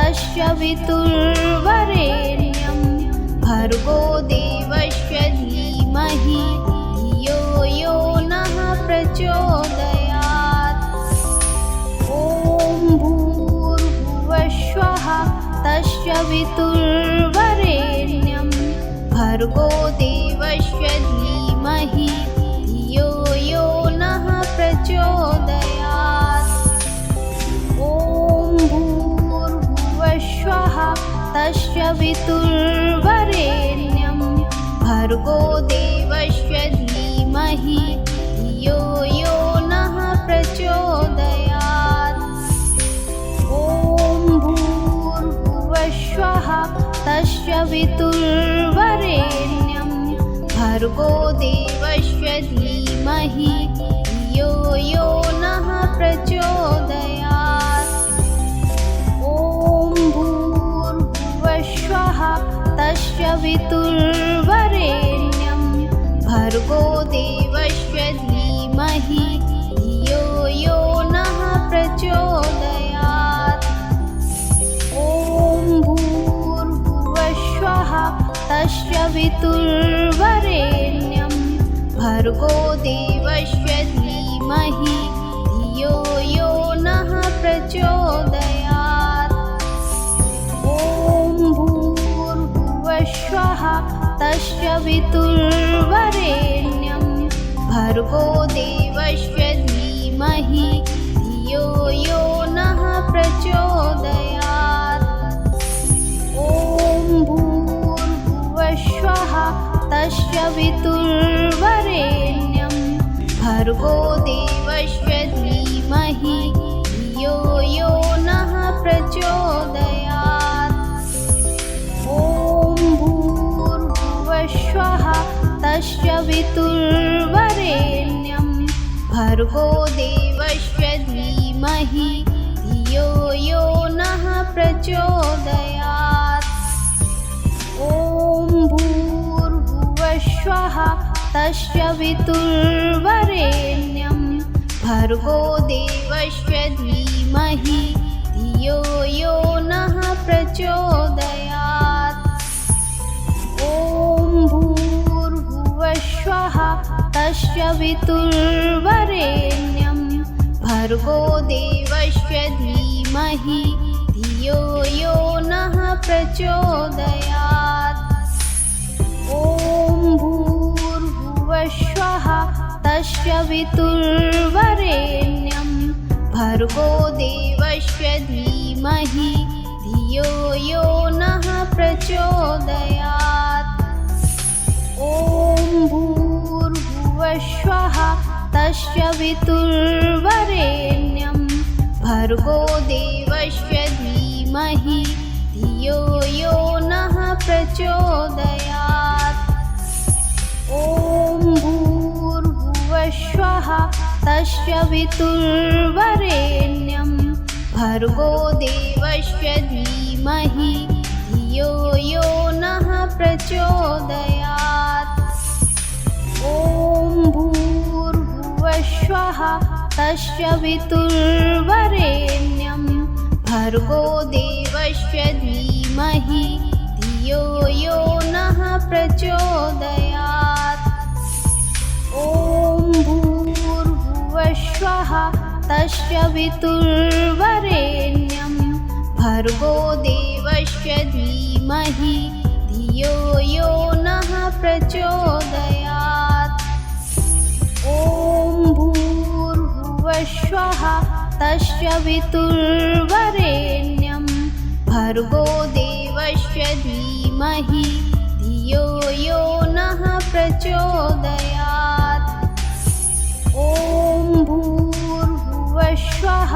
तस्य वितुर्वरेण्यं भर्गो देवस्य धीमहि धियो यो नः प्रचोदयात्। ॐ भूर्भुवस्वः तस्य वितुर्वरेण्यं भर्गो देवस्य धीमहि धियो यो नः प्रचोदयात्। ॐ भूर्भुवस्वः तस्य वितुर्वरेण्यं भर्गो देवस्य धीमहि धियो यो नः प्रचोदयात्। ॐ भूर्भुवस्वः तस्य वितुर्वरेण्यं भर्गो देवस्य धीमहि धियो यो नः प्रचोदयात्। ॐ भूर्भुवस्वः तस्य वितुर्वरेण्यं भर्गो देवस्य धीमहि धियो यो नः प्रचोदयात्। ॐ भूर्भुवस्वः तस्य वितुर्वरेण्यं भर्गो देवस्य धीमहि धियो यो नः प्रचोदयात्। ॐ भूर्भुवस्वः तस्य वितुर्वरेण्यं भर्गो देवस्य धीमहि धियो यो नः प्रचोदयात्। ॐ भूर्भुवस्वः तस्य वितुर्वरेण्यं भर्गो देवस्य धीमहि धियो यो नः प्रचोदयात्। ॐ भूर्भुवस्वः तस्य वितुर्वरेण्यं भर्गो देवस्य धीमहि धियो यो नः प्रचोदयात्। ॐ भूर्भुवस्वः तस्य वितुर्वरेण्यं भर्गो देवस्य धीमहि धियो यो नः प्रचोदयात्। ॐ भूर्भुवस्वः तस्य वितुर्वरेण्यं भर्गो देवस्य धीमहि धियो यो नः प्रचोदयात्। ॐ भूर्भुवस्वः तस्य वितुर्वरेण्यं भर्गो देवस्य धीमहि धियो यो नः प्रचोदयात्। ॐ भूर्भुवस्वः तस्य वितुर्वरेण्यं भर्गो देवस्य धीमहि धियो यो नः प्रचोदयात्। ॐ भूर्भुवस्वः तस्य वितुर्वरेण्यं भर्गो देवस्य धीमहि धियो यो नः प्रचोदयात्। ॐ भूर्भुवस्वः तस्य वितुर्वरेण्यं भर्गो देवस्य धीमहि धियो यो नः प्रचोदयात्। ॐ भूर्भुवस्वः तस्य वितुर्वरेण्यं भर्गो देवस्य धीमहि धियो यो नः प्रचोदयात्। ॐ भूर्भुवस्वः तस्य वितुर्वरेण्यं भर्गो देवस्य धीमहि धियो यो नः प्रचोदयात्। ॐ भूर्भुवस्वः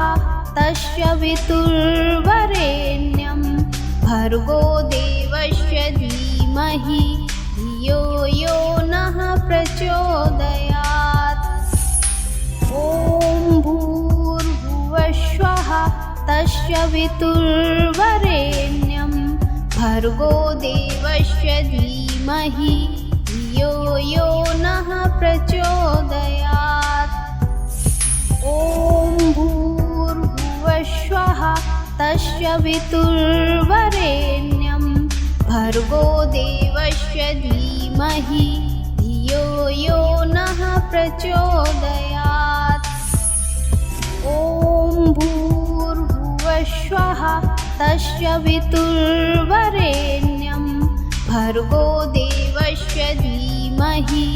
तस्य वितुर्वरेण्यं भर्गो देवस्य धीमहि धियो यो नः प्रचोदयात्। ॐ भूर्भुवस्वः तस्य वितुर्वरेण्यं भर्गो देवस्य धीमहि धियो यो नः प्रचोदयात्। ॐ भूर्भुवस्वः तस्य वितुर्वरेण्यं भर्गो देवस्य धीमहि धियो यो नः प्रचोदयात्। ॐ भूर्भुवस्वः तस्य वितुर्वरेण्यं भर्गो देवस्य धीमहि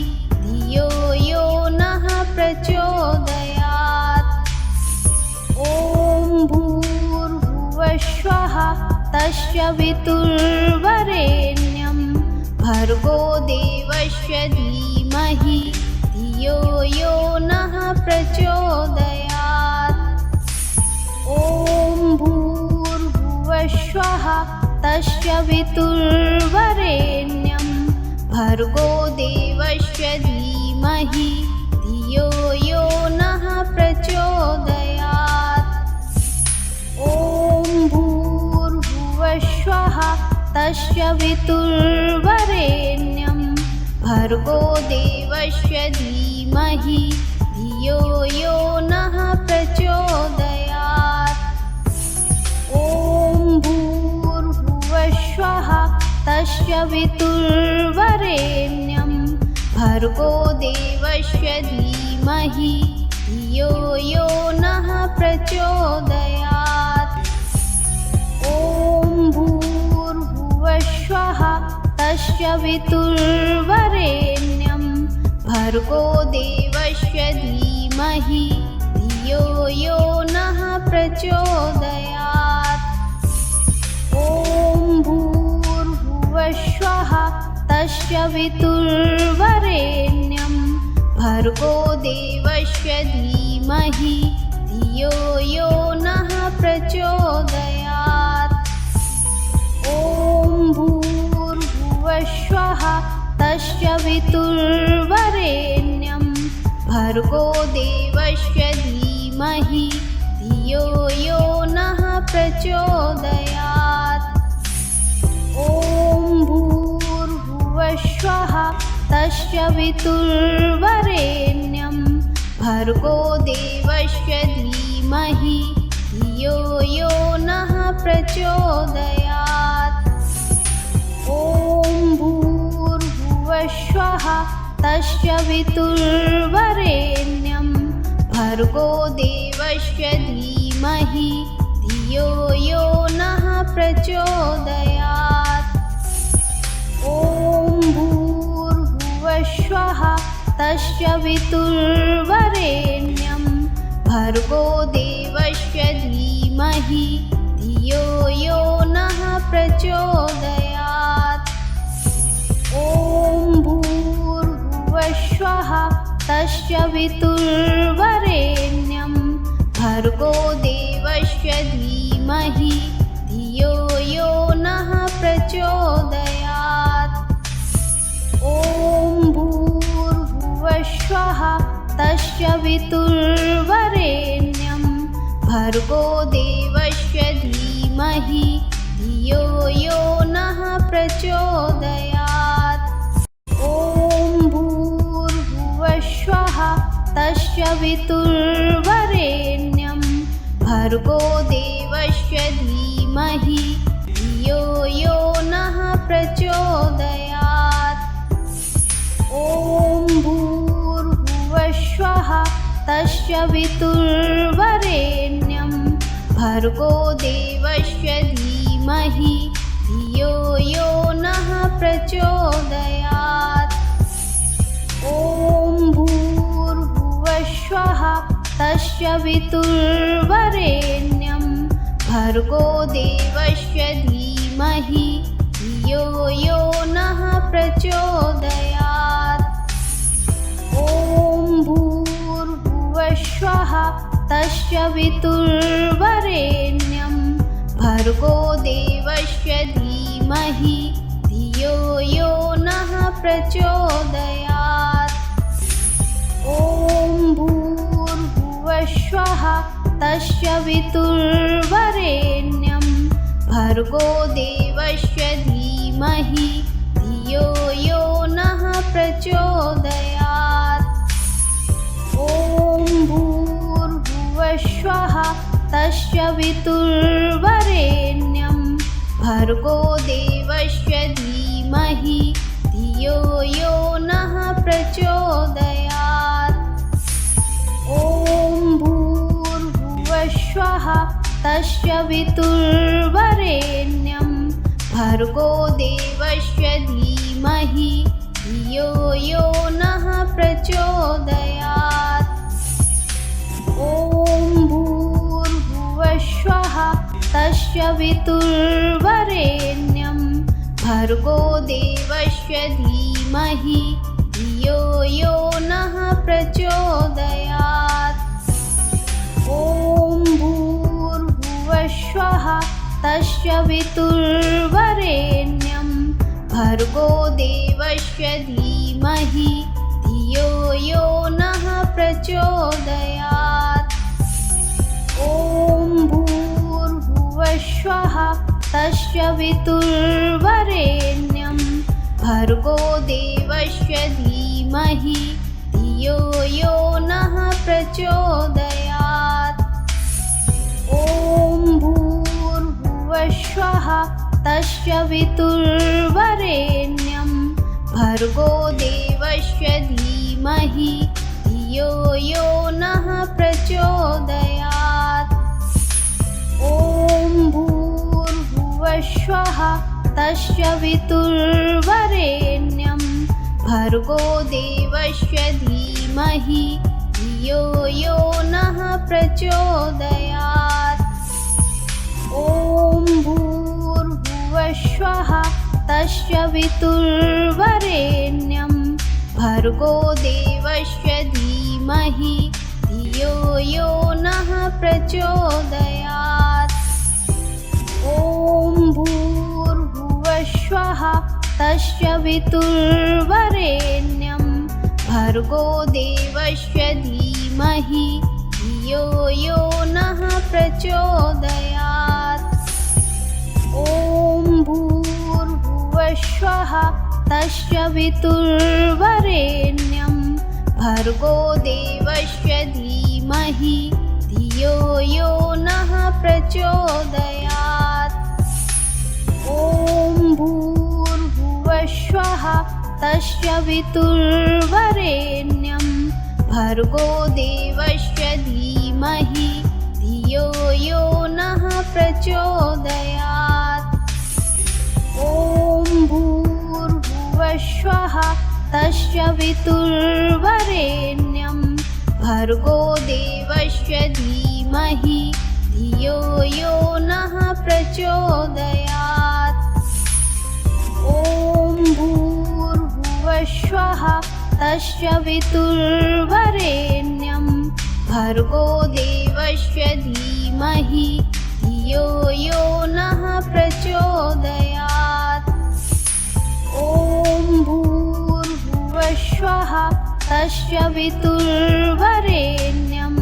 धियो यो नः प्रचोदयात्। ॐ भूर्भुवस्वः तस्य वितुर्वरेण्यं भर्गो देवस्य धीमहि धियो यो नः प्रचोदयात्। ॐ भूर्भुवस्वः तस्य वितुर्वरेण्यं भर्गो देवस्य धीमहि धियो यो नः प्रचोदयात्। ॐ भूर्भुवस्वः तस्य वितुर्वरेण्यं भर्गो देवस्य धीमहि धियो यो नः प्रचोदयात्। ॐ भूर्भुवस्वः तस्य वितुर्वरेण्यं भर्गो देवस्य धीमहि धियो यो नः प्रचोदयात्। ॐ भूर्भुवस्वः तस्य वितुर्वरेण्यं भर्गो देवस्य धीमहि धियो यो नः प्रचोदयात्। ॐ भूर्भुवस्वः तस्य वितुर्वरेण्यं भर्गो देवस्य धीमहि धियो यो नः प्रचोदयात्। ॐ भूर्भुवस्वः तस्य वितुर्वरेण्यं भर्गो देवस्य धीमहि धियो यो नः प्रचोदयात्। ॐ भूर्भुवस्वः तस्य वितुर्वरेण्यं भर्गो देवस्य धीमहि धियो यो नः प्रचोदयात्। ॐ भूर्भुवस्वः तस्य वितुर्वरेण्यं भर्गो देवस्य धीमहि धियो यो नः प्रचोदयात्। ॐ भूर्भुवस्वः तस्य वितुर्वरेण्यं भर्गो देवस्य धीमहि धियो यो नः प्रचोदयात्। ॐ भूर्भुवस्वः तस्य वितुर्वरेण्यं भर्गो देवस्य धीमहि धियो यो नः प्रचोदयात्। ॐ भूर्भुवस्वः तस्य वितुर्वरेण्यं भर्गो देवस्य धीमहि धियो यो नः प्रचोदयात्। ॐ भूर्भुवस्वः तस्य वितुर्वरेण्यं भर्गो देवस्य धीमहि धियो यो नः प्रचोदयात्। ॐ भूर्भुवस्वः तस्य वितुर्वरेण्यं भर्गो देवस्य धीमहि धियो यो नः प्रचोदयात्। ॐ भूर्भुवस्वः तस्य वितुर्वरेण्यं भर्गो देवस्य धीमहि धियो यो नः प्रचोदयात्। ॐ भूर्भुवस्वः तस्य वितुर्वरेण्यं भर्गो देवस्य धीमहि धियो यो नः प्रचोदयात्। ॐ भूर्भुवस्वः तस्य वितुर्वरेण्यं भर्गो देवस्य धीमहि धियो यो नः प्रचोदयात्। ॐ भूर्भुवस्वः तस्य वितुर्वरेण्यं भर्गो देवस्य धीमहि धियो यो नः प्रचोदयात्। ॐ भूर्भुवस्वः तस्य वितुर्वरेण्यं भर्गो देवस्य धीमहि धियो यो नः प्रचोदयात्। ॐ भूर्भुवस्वः तस्य वितुर्वरेण्यं भर्गो देवस्य धीमहि धियो यो नः प्रचोदयात्। ॐ भूर्भुवस्वः तस्य वितुर्वरेण्यं भर्गो देवस्य धीमहि धियो यो नः प्रचोदयात्। ॐ भूर्भुवस्वः तस्य वितुर्वरेण्यं भर्गो देवस्य धीमहि धियो यो नः प्रचोदयात्। ॐ भूर्भुवस्वः तस्य वितुर्वरेण्यं भर्गो देवस्य धीमहि धियो यो नः प्रचोदयात्। ॐ भूर्भुवस्वः तस्य वितुर्वरेण्यं भर्गो देवस्य धीमहि धियो यो नः प्रचोदयात्। ॐ भूर्भुवस्वः तस्य वितुर्वरेण्यं भर्गो देवस्य धीमहि धियो यो नः प्रचोदयात्। ॐ भूर्भुवस्वः तस्य वितुर्वरेण्यं भर्गो देवस्य धीमहि धियो यो नः प्रचोदयात्। ॐ भूर्भुवस्वः तस्य वितुर्वरेण्यं भर्गो देवस्य धीमहि धियो यो नः प्रचोदयात्। ॐ भूर्भुवस्वः तस्य वितुर्वरेण्यं भर्गो देवस्य धीमहि धियो यो नः प्रचोदयात्। ॐ भूर्भुवस्वः तस्य वितुर्वरेण्यं भर्गो देवस्य धीमहि धियो यो नः प्रचोदयात्। ॐ भूर्भुवस्वः तस्य वितुर्वरेण्यं भर्गो देवस्य धीमहि धियो यो नः प्रचोदयात्। ॐ भूर्भुवस्वः तस्य वितुर्वरेण्यं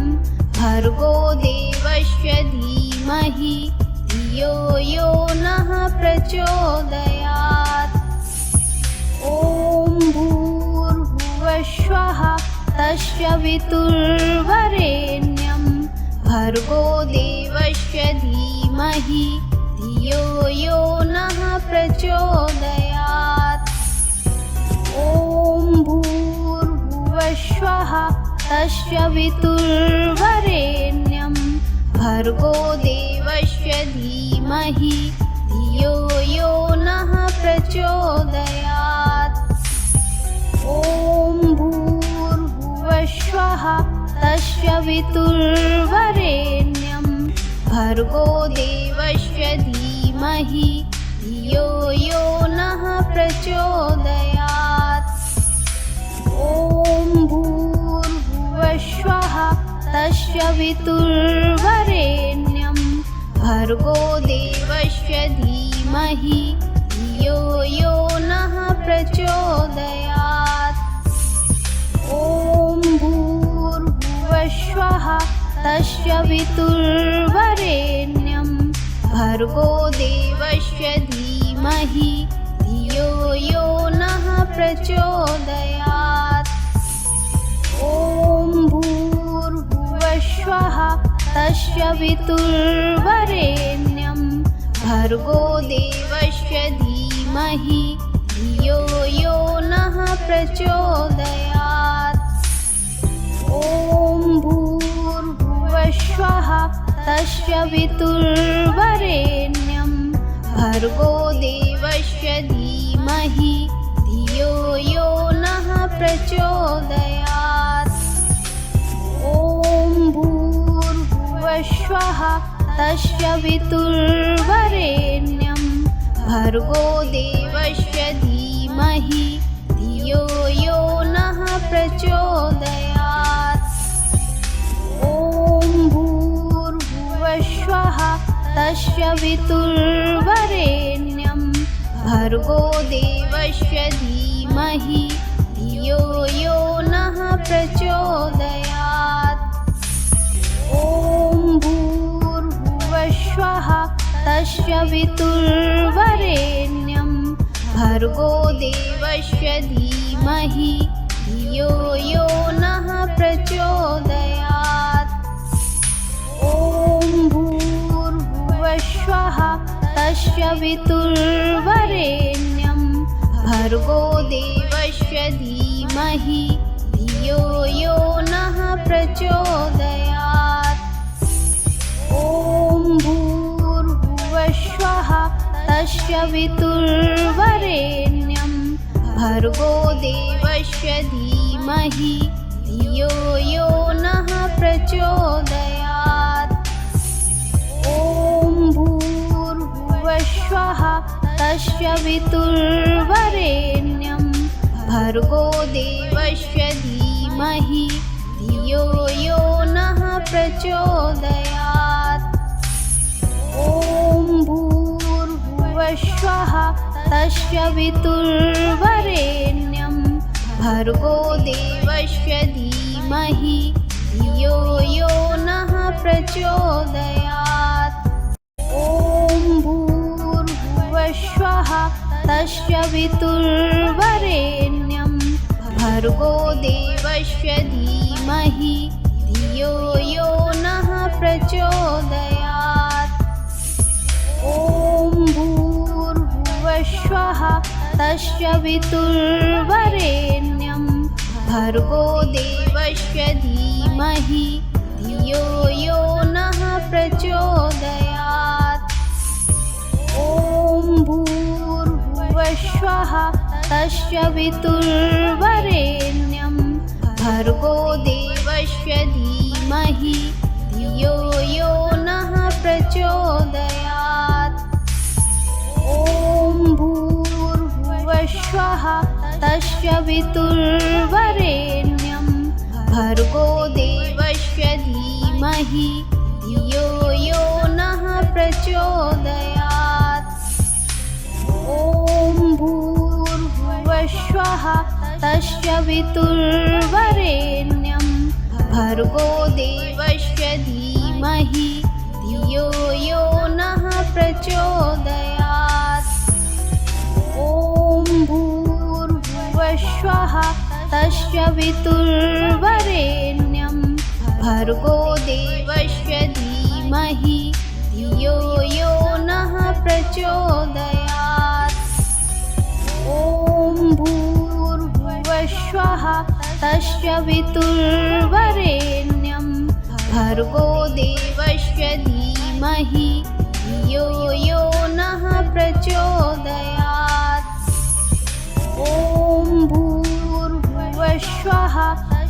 भर्गो देवस्य धीमहि धियो यो नः प्रचोदयात्। ॐ भूर्भुवस्वः तस्य वितुर्वरेण्यं भर्गो देवस्य धीमहि धियो यो नः प्रचोदयात्। ॐ भूर्भुवस्वः तस्य वितुर्वरेण्यं भर्गो देवस्य धीमहि धियो यो नः प्रचोदयात्। ॐ भूर्भुवस्वः तस्य वितुर्वरेण्यं भर्गो देवस्य धीमहि धियो यो नः प्रचोदयात्। ॐ भूर्भुवस्वः तस्य वितुर्वरेण्यं भर्गो देवस्य धीमहि धियो यो नः प्रचोदयात्। ॐ भूर्भुवस्वः तस्य वितुर्वरेण्यं भर्गो देवस्य धीमहि धियो यो नः प्रचोदयात्। ॐ भूर्भुवस्वः तस्य वितुर्वरेण्यं भर्गो देवस्य धीमहि धियो यो नः प्रचोदयात्। ॐ भूर्भुवस्वः तस्य वितुर्वरेण्यं भर्गो देवस्य धीमहि धियो यो नः प्रचोदयात्। ॐ भूर्भुवस्वः तस्य वितुर्वरेण्यं भर्गो देवस्य धीमहि धियो यो नः प्रचोदयात्। ॐ भूर्भुवस्वः तस्य वितुर्वरेण्यं भर्गो देवस्य धीमहि धियो यो नः प्रचोदयात्। ॐ भूर्भुवस्वः तस्य वितुर्वरेण्यं भर्गो देवस्य धीमहि धियो यो नः प्रचोदयात्। ॐ भूर्भुवस्वः तस्य वितुर्वरेण्यं भर्गो देवस्य धीमहि धियो यो नः प्रचोदयात्। ॐ भूर्भुवस्वः तस्य वितुर्वरेण्यं भर्गो देवस्य धीमहि धियो यो नः प्रचोदयात्। ॐ भूर्भुवस्वः तस्य वितुर्वरेण्यं भर्गो देवस्य धीमहि धियो यो नः प्रचोदयात्। ॐ भूर्भुवस्वः तस्य वितुर्वरेण्यं भर्गो देवस्य धीमहि धियो यो नः प्रचोदयात्। ॐ भूर्भुवस्वः तस्य वितुर्वरेण्यं भर्गो देवस्य धीमहि धियो यो नः प्रचोदयात्। ॐ भूर्भुवस्वः तस्य वितुर्वरेण्यं भर्गो देवस्य धीमहि धियो यो नः प्रचोदयात्। ॐ भूर्भुवस्वः तस्य वितुर्वरेण्यं भर्गो देवस्य धीमहि धियो यो नः प्रचोदयात्। ॐ भूर्भुवस्वः तस्य वितुर्वरेण्यं भर्गो देवस्य धीमहि धियो यो नः प्रचोदयात्। ॐ भूर्भुवस्वः तस्य वितुर्वरेण्यं भर्गो देवस्य धीमहि धियो यो नः प्रचोदयात्। ॐ भूर्भुवस्वः तस्य वितुर्वरेण्यं भर्गो देवस्य धीमहि धियो यो नः प्रचोदयात्। ॐ भूर्भुवस्वः तस्य वितुर्वरेण्यं भर्गो देवस्य धीमहि धियो यो नः प्रचोदयात्। ॐ भूर्भुवस्वः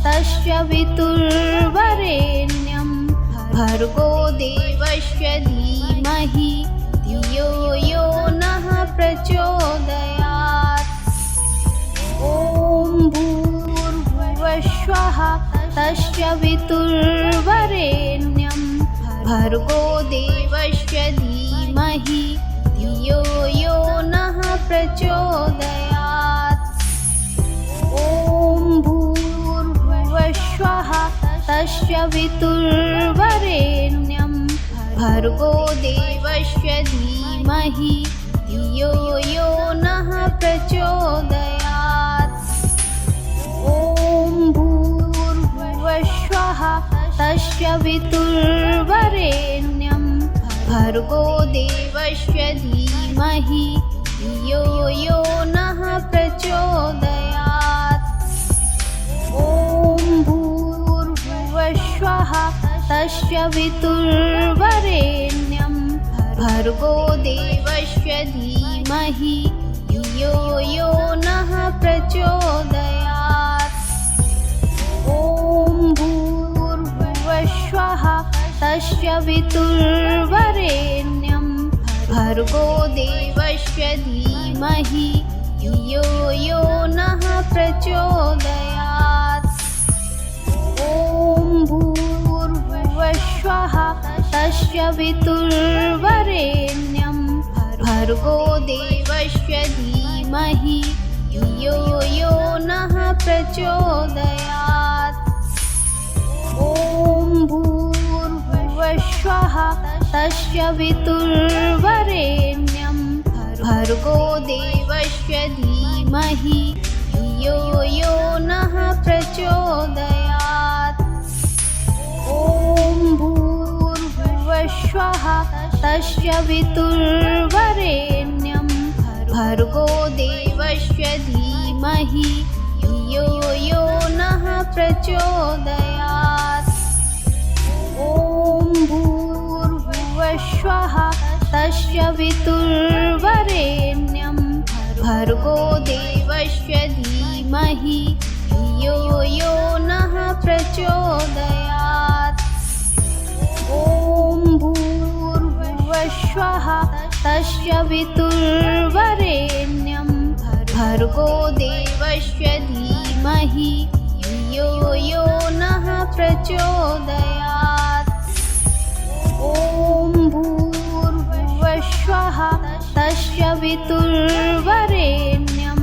तस्य वितुर्वरेण्यं भर्गो देवस्य धीमहि धियो यो नः प्रचोदयात्। ॐ भूर्भुवस्वः तस्य वितुर्वरेण्यं भर्गो देवस्य धीमहि धियो यो नः प्रचोदयात्। ॐ भूर्भुवस्वः तस्य वितुर्वरेण्यं भर्गो देवस्य धीमहि धियो यो नः प्रचोदयात्। ॐ भूर्भुवस्वः तस्य वितुर्वरेण्यं भर्गो देवस्य धीमहि धियो यो नः प्रचोदयात्। ॐ भूर्भुवस्सुवः तस्य वितुर्वरेण्यं भर्गो देवस्य धीमहि धियो यो नः प्रचोदयात्। ॐ भूर्भुवस्सुवः तस्य वितुर्वरेण्यं भर्गो देवस्य धीमहि धियो यो नः प्रचोदयात्। ॐ भूर्भुवस्सुवः तस्य वितुर्वरेण्यं भर्गो देवस्य धीमहि धियो यो नः प्रचोदयात्। ॐ भूर्भुवस्सुवः तस्य वितुर्वरेण्यं भर्गो देवस्य धीमहि धियो यो नः प्रचोदयात्। ॐ भूर्भुवस्सुवः तस्य वितुर्वरेण्यं भर्गो देवस्य धीमहि धियो यो नः प्रचोदयात्। ॐ भूर्भुवस्सुवः तस्य वितुर्वरेण्यं भर्गो देवस्य धीमहि धियो यो नः प्रचोदयात्। ॐ भूर्भुवस्सुवः तस्य वितुर्वरेण्यं भर्गो देवस्य धीमहि धियो यो नः प्रचोदयात्। ॐ भूर्भुवस्सुवः तस्य वितुर्वरेण्यं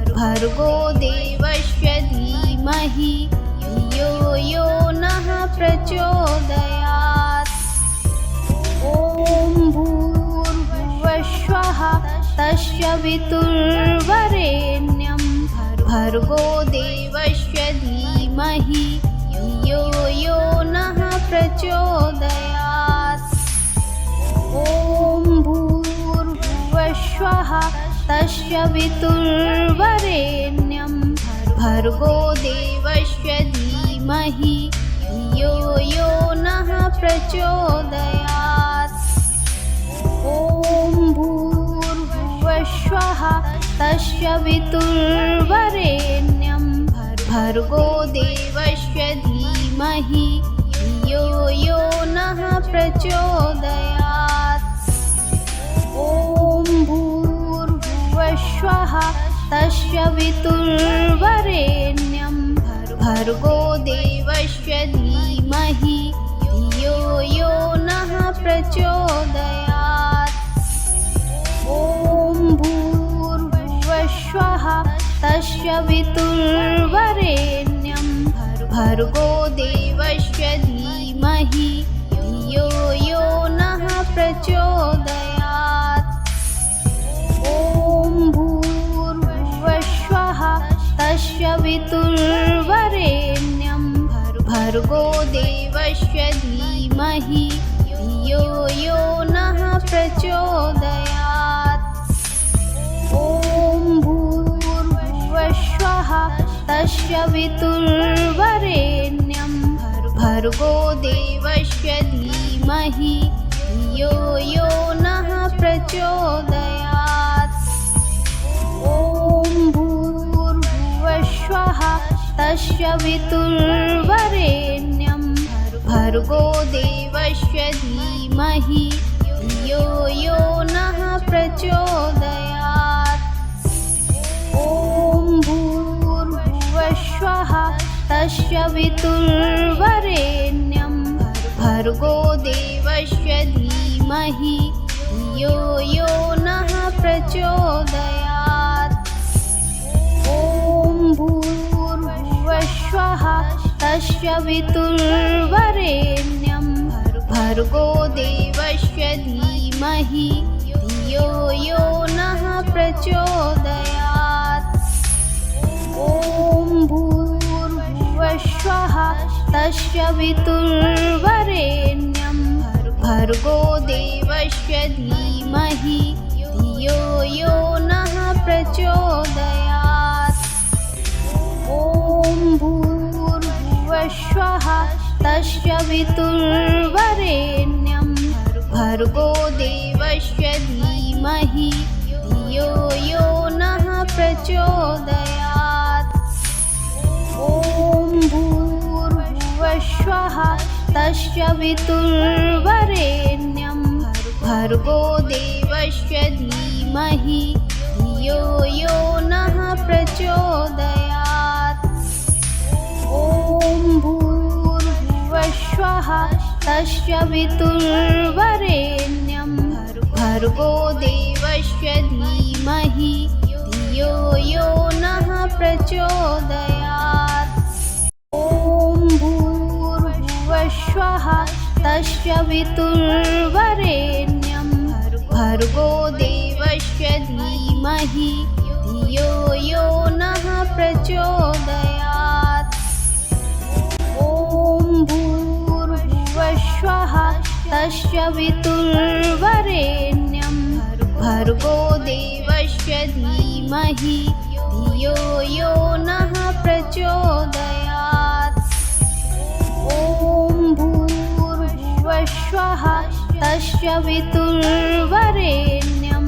भर्गो देवस्य धीमहि धियो यो नः प्रचोदयात्। ॐ भूर्भुवस्सुवः तस्य वितुर्वरेण्यं भर्गो देवस्य धीमहि धियो यो नः प्रचोदयात्। ॐ भूर्भुवस्सुवः तस्य वितुर्वरेण्यं भर्गो देवस्य धीमहि धियो यो नः प्रचोदयात्। ॐ भूर्भुवस्सुवः तस्य वितुर्वरेण्यं भर्गो देवस्य धीमहि धियो यो नः प्रचोदयात्। ॐ भूर्भुवस्सुवः तस्य वितुर्वरेण्यं भर्गो देवस्य धीमहि धियो यो नः प्रचोदयात्। ॐ भूर्भुवस्सुवः तस्य वितुर्वरेण्यं भर्गो देवस्य धीमहि धियो यो नः प्रचोदयात्। ॐ भूर्भुवस्सुवः तस्य वितुर्वरेण्यं भर्गो देवस्य धीमहि धियो यो नः प्रचोदयात्। ॐ भूर्भुवस्सुवः तस्य वितुर्वरेण्यं भर्गो देवस्य धीमहि धियो यो नः प्रचोदयात्। ॐ भूर्भुवस्सुवः तस्य वितुर्वरेण्यं भर्गो देवस्य धीमहि धियो यो नः प्रचोदयात्। ॐ भूर्भुवस्सुवः तस्य वितुर्वरेण्यं भर्गो देवस्य धीमहि धियो यो नः प्रचोदयात्। ॐ भूर्भुवस्सुवः तस्य वितुर्वरेण्यं भर्गो देवस्य धीमहि धियो यो नः प्रचोदयात्। ॐ भूर्भुवस्सुवः तस्य वितुर्वरेण्यं भर्गो देवस्य धीमहि धियो यो नः प्रचोदयात्। ॐ भूर्भुवस्वः तस्य वितुर्वरेण्यं भर्गो देवस्य धीमहि धियो यो नः प्रचोदयात्। ॐ भूर्भुवस्वः तस्य वितुर्वरेण्यं भर्गो देवस्य धीमहि धियो यो नः प्रचोदयात्। ॐ भूर्भुवस्वः तस्य वितुर्वरेण्यं भर्गो देवस्य धीमहि धियो यो नः प्रचोदयात्। ॐ भूर्भुवस्वः तस्य वितुर्वरेण्यं भर्गो देवस्य धीमहि धियो यो नः प्रचोदयात्। ॐ भूर्भुवस्वः तस्य वितुर्वरेण्यं भर्गो देवस्य धीमहि धियो यो नः प्रचोदयात्। ॐ भूर्भुवस्वः तस्य वितुर्वरेण्यं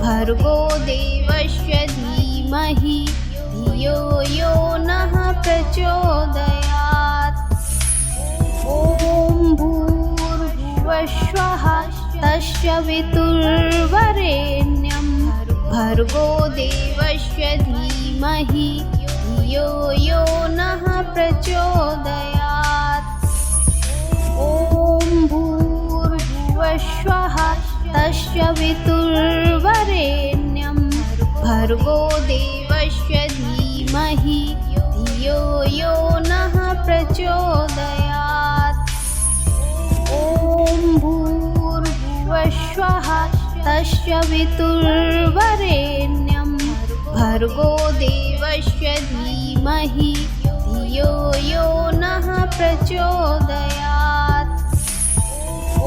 भर्गो देवस्य धीमहि धियो यो नः प्रचोदयात्। ॐ भूर्भुवस्वः तस्य वितुर्वरेण्यं भर्गो देवस्य धीमहि धियो यो नः प्रचोदयात्। ॐ भूर्भुवस्वः तस्य वितुर्वरेण्यं भर्गो देवस्य धीमहि धियो यो नः प्रचोदयात्। ॐ भूर्भुवस्वः तस्य वितुर्वरेण्यं भर्गो देवस्य धीमहि धियो यो नः प्रचोदयात्। ॐ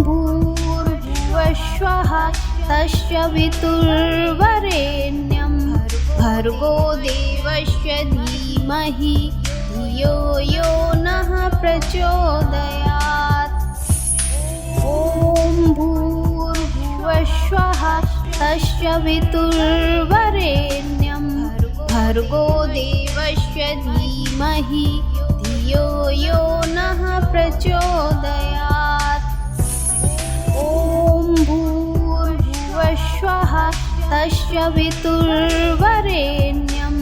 भूर्भुवस्वः तस्य वितुर्वरेण्यं भर्गो देवस्य धीमहि धियो यो नः प्रचोदयात्। ॐ भूर्भुवस्वः तस्य वितुर्वरेण्यं भर्गो देवस्य धीमहि धियो यो नः प्रचोदयात्। ॐ भूर्भुवस्वः तस्य वितुर्वरेण्यं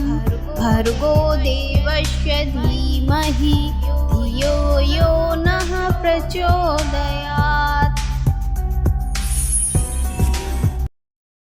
भर्गो देवस्य धीमहि धियो यो